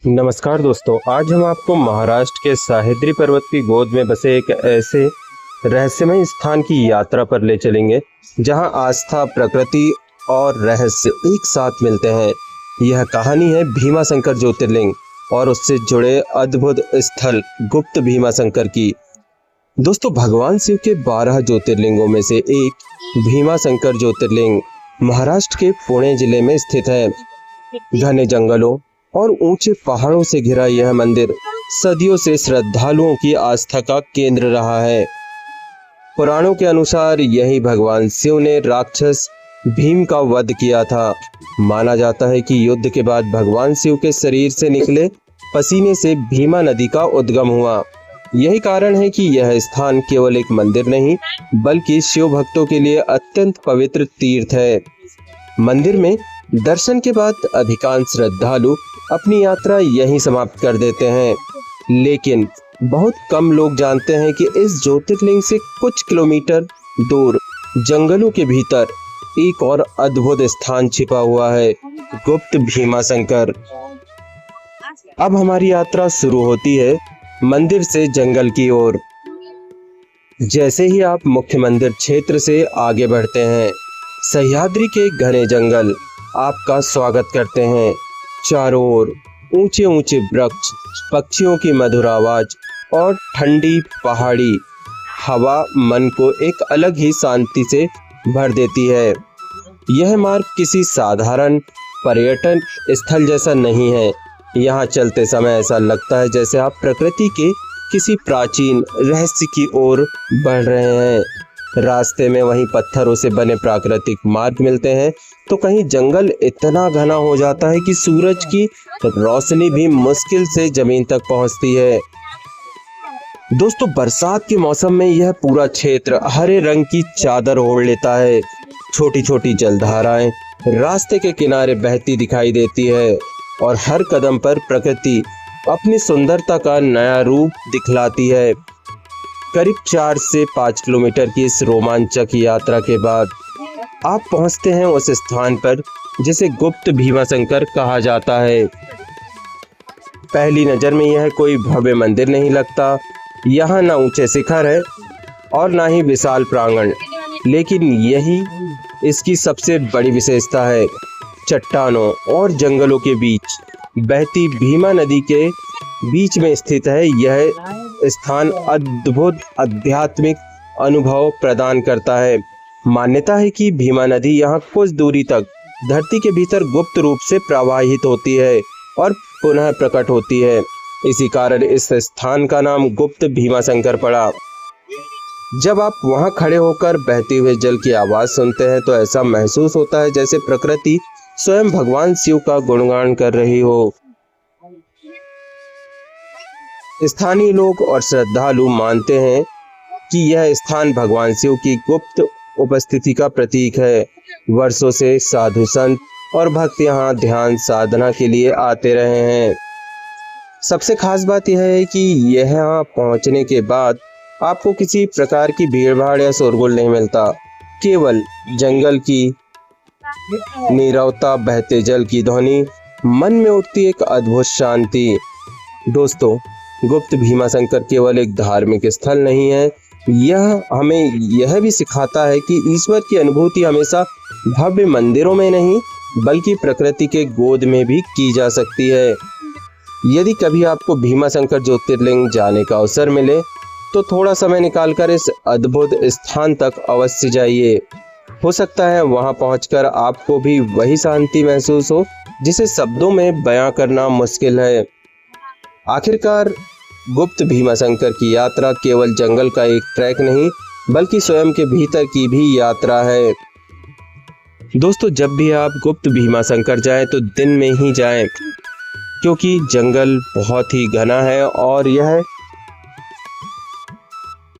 नमस्कार दोस्तों, आज हम आपको महाराष्ट्र के सह्याद्री पर्वत की गोद में बसे एक ऐसे रहस्यमय स्थान की यात्रा पर ले चलेंगे जहां आस्था, प्रकृति और रहस्य एक साथ मिलते हैं। यह कहानी है भीमाशंकर ज्योतिर्लिंग और उससे जुड़े अद्भुत स्थल गुप्त भीमाशंकर की। दोस्तों, भगवान शिव के 12 ज्योतिर्लिंगों में से एक भीमाशंकर ज्योतिर्लिंग महाराष्ट्र के पुणे जिले में स्थित है। घने जंगलों और ऊंचे पहाड़ों से घिरा यह मंदिर सदियों से श्रद्धालुओं की आस्था का केंद्र रहा है। पुराणों के अनुसार यही भगवान शिव ने राक्षस भीम का वध किया था। माना जाता है कि युद्ध के बाद भगवान शिव के शरीर से निकले पसीने से भीमा नदी का उद्गम हुआ। यही कारण है कि यह स्थान केवल एक मंदिर नहीं बल्कि शिव भक्तों के लिए अत्यंत पवित्र तीर्थ है। मंदिर में दर्शन के बाद अधिकांश श्रद्धालु अपनी यात्रा यहीं समाप्त कर देते हैं, लेकिन बहुत कम लोग जानते हैं कि इस ज्योतिर्लिंग से कुछ किलोमीटर दूर जंगलों के भीतर एक और अद्भुत स्थान छिपा हुआ है, गुप्त भीमाशंकर। अब हमारी यात्रा शुरू होती है मंदिर से जंगल की ओर। जैसे ही आप मुख्य मंदिर क्षेत्र से आगे बढ़ते हैं, सह्याद्री के घने जंगल आपका स्वागत करते हैं। चारों ओर ऊंचे ऊंचे वृक्ष, पक्षियों की मधुर आवाज और ठंडी पहाड़ी हवा मन को एक अलग ही शांति से भर देती है। यह मार्ग किसी साधारण पर्यटन स्थल जैसा नहीं है। यहाँ चलते समय ऐसा लगता है जैसे आप प्रकृति के किसी प्राचीन रहस्य की ओर बढ़ रहे हैं। रास्ते में वहीं पत्थरों से बने प्राकृतिक मार्ग मिलते हैं तो कहीं जंगल इतना घना हो जाता है कि सूरज की रोशनी भी मुश्किल से जमीन तक पहुंचती है। दोस्तों, बरसात के मौसम में यह पूरा क्षेत्र हरे रंग की चादर ओढ़ लेता है। छोटी छोटी जलधाराएं रास्ते के किनारे बहती दिखाई देती है और हर कदम पर प्रकृति अपनी सुंदरता का नया रूप दिखलाती है। करीब 4 से 5 किलोमीटर की इस रोमांचक यात्रा के बाद आप पहुंचते हैं उस स्थान पर जिसे गुप्त भीमाशंकर कहा जाता है। पहली नजर में यह कोई भव्य मंदिर नहीं लगता। यहाँ ना ऊंचे शिखर है और ना ही विशाल प्रांगण, लेकिन यही इसकी सबसे बड़ी विशेषता है। चट्टानों और जंगलों के बीच बहती भीमा नदी के बीच में स्थित है। यह स्थान अद्भुत आध्यात्मिक अनुभव प्रदान करता है। मान्यता है कि भीमा नदी यहाँ कुछ दूरी तक धरती के भीतर गुप्त रूप से प्रवाहित होती है और पुनः प्रकट होती है। इसी कारण इस स्थान का नाम गुप्त भीमाशंकर पड़ा। जब आप वहां खड़े होकर बहते हुए जल की आवाज सुनते हैं तो ऐसा महसूस होता है जैसे प्रकृति स्वयं भगवान शिव का गुणगान कर रही हो। स्थानीय लोग और श्रद्धालु मानते हैं कि यह स्थान भगवान शिव की गुप्त उपस्थिति का प्रतीक है। वर्षों से साधु संत और भक्त यहाँ ध्यान साधना के लिए आते रहे हैं। सबसे खास बात यह है कि यहाँ पहुँचने के बाद आपको किसी प्रकार की भीड़भाड़ या शोरगुल नहीं मिलता। केवल जंगल की नीरवता, बहते जल की ध्वनि, मन में उठती एक अद्भुत शांति। दोस्तों, गुप्त भीमाशंकर केवल एक धार्मिक स्थल नहीं है, यह हमें यह भी सिखाता है कि ईश्वर की अनुभूति हमेशा भव्य मंदिरों में नहीं बल्कि प्रकृति के गोद में भी की जा सकती है। यदि कभी आपको भीमाशंकर ज्योतिर्लिंग जाने का अवसर मिले तो थोड़ा समय निकालकर इस अद्भुत स्थान तक अवश्य जाइए। हो सकता है वहां पहुंचकर आपको भी वही शांति महसूस हो जिसे शब्दों में बयां करना मुश्किल है। आखिरकार गुप्त भीमाशंकर की यात्रा केवल जंगल का एक ट्रैक नहीं बल्कि स्वयं के भीतर की भी यात्रा है। दोस्तों, जब भी आप गुप्त भीमाशंकर जाएं तो दिन में ही जाएं, क्योंकि जंगल बहुत ही घना है और यह